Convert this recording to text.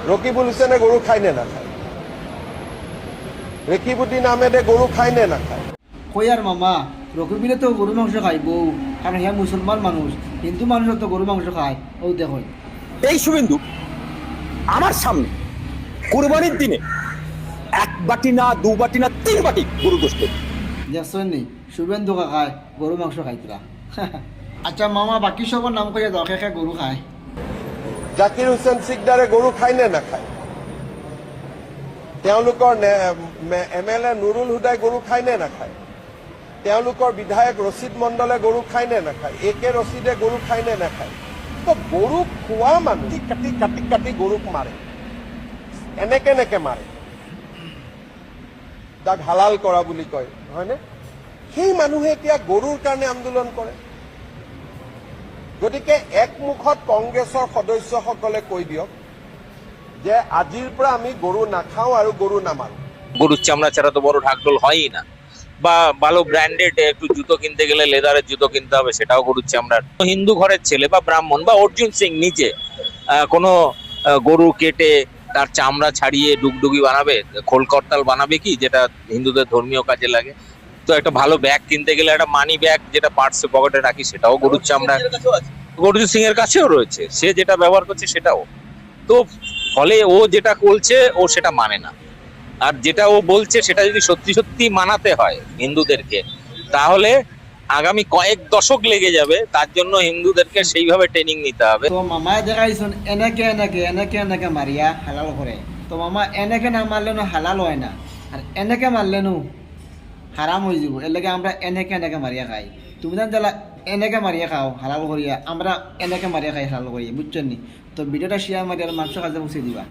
রকিবুল হোসেনে গরু খায় না খায়, রকিবউদ্দিন আহমেদে গরু খায় না খায়। কই আর মামা, রকিবিলে তো গরু মাংস খাইব, কারণ হ্যাঁ মুসলমান মানুষ, হিন্দু মানুষও তো গরু মাংস খায়। ও দেখো এই শুভেন্দু আমার সামনে কুরবানির দিনে এক বাটি না দু বাটি না তিন বাটি গরু গোশত। দেখছেন নি শুভেন্দু কাকায় গরু মাংস খাইতরা। আচ্ছা মামা, বাকি সবার নাম করে দাও, খেয়ে গরু খায়। জাকির হোসেন সিকদাৰে গৰু খায় নে নাখায়? তেওঁলোকৰ MLA নুৰুল হুদাই গৰু খায় নে নাখায়? তেওঁলোকৰ বিধায়ক ৰচিদ মণ্ডলে গৰু খায় নে নাখায়? AK ৰচিদে গৰু খায় নে নাখায়? তো গৰু খোৱা মানুহ কাটি কাটি কাটি গৰুক মাৰে, এনেকে মাৰে, যাক হালাল কৰা বুলি কয়, হয়নে? সেই মানুহে এতিয়া গৰুৰ কাৰণে আন্দোলন কৰে। গতিকে একমুখত কংগ্ৰেছৰ সদস্যসকলে কৈ দিয়ক যে আজিৰ পৰা আমি গৰু নাখাওঁ আৰু গৰু নামাৰো। গরুর চামড়া ছাড়া তো বড় ঢাকঢোল হয়ই না। বা ভালো ব্র্যান্ডেড একটু জুতো কিনতে গেলে লেদারের জুতো কিনতে হবে, সেটাও গরুর চামড়ার। হিন্দু ঘরের ছেলে বা ব্রাহ্মণ বা অর্জুন সিং নিজে কোনো গরু কেটে তার চামড়া ছাড়িয়ে ডুগডুগি বানাবে, খোল করতাল বানাবে কি, যেটা হিন্দুদের ধর্মীয় কাজে লাগে? তো একটা ভালো ব্যাগ কিনতে গেলে একটা মানি ব্যাগ যেটা পার্সে পকেটে রাখি, সেটাও গরুর চামড়া। অর্জুন সিং এর কাছেও রয়েছে, সে যেটা ব্যবহার করছে সেটাও। তো ফলে ও যেটা বলছে ও সেটা মানে না, আর যেটা ও বলছে সেটা যদি সত্যি সত্যি মানাতে হয় হিন্দুদেরকে, তাহলে আগামী কয়েক দশক লেগে যাবে। তার জন্য হিন্দুদেরকে সেইভাবে ট্রেনিং নিতে হবে। তো মামায় দেখাইছেন এনেকে এনেকে এনেকে এনেকে মারিয়া হালাল করে। তো মামা এনেকে না মারলে না হালাল হয় না, আর এনেকে মারলে নো হারাম হয়ে যাব। এর লাগে আমরা এনেকে এনেকে মারিয়া খাই। তুমি জান জ্বালা এনেকে মারিয়া খাও হালাল করিয়া, আমরা এনেকে মারিয়া খাই হালাল করিয়া, বুঝছেন নি? তো ভিডিওটা শেয়ার মারিয়া মাংস কাজে পৌঁছে দিবা।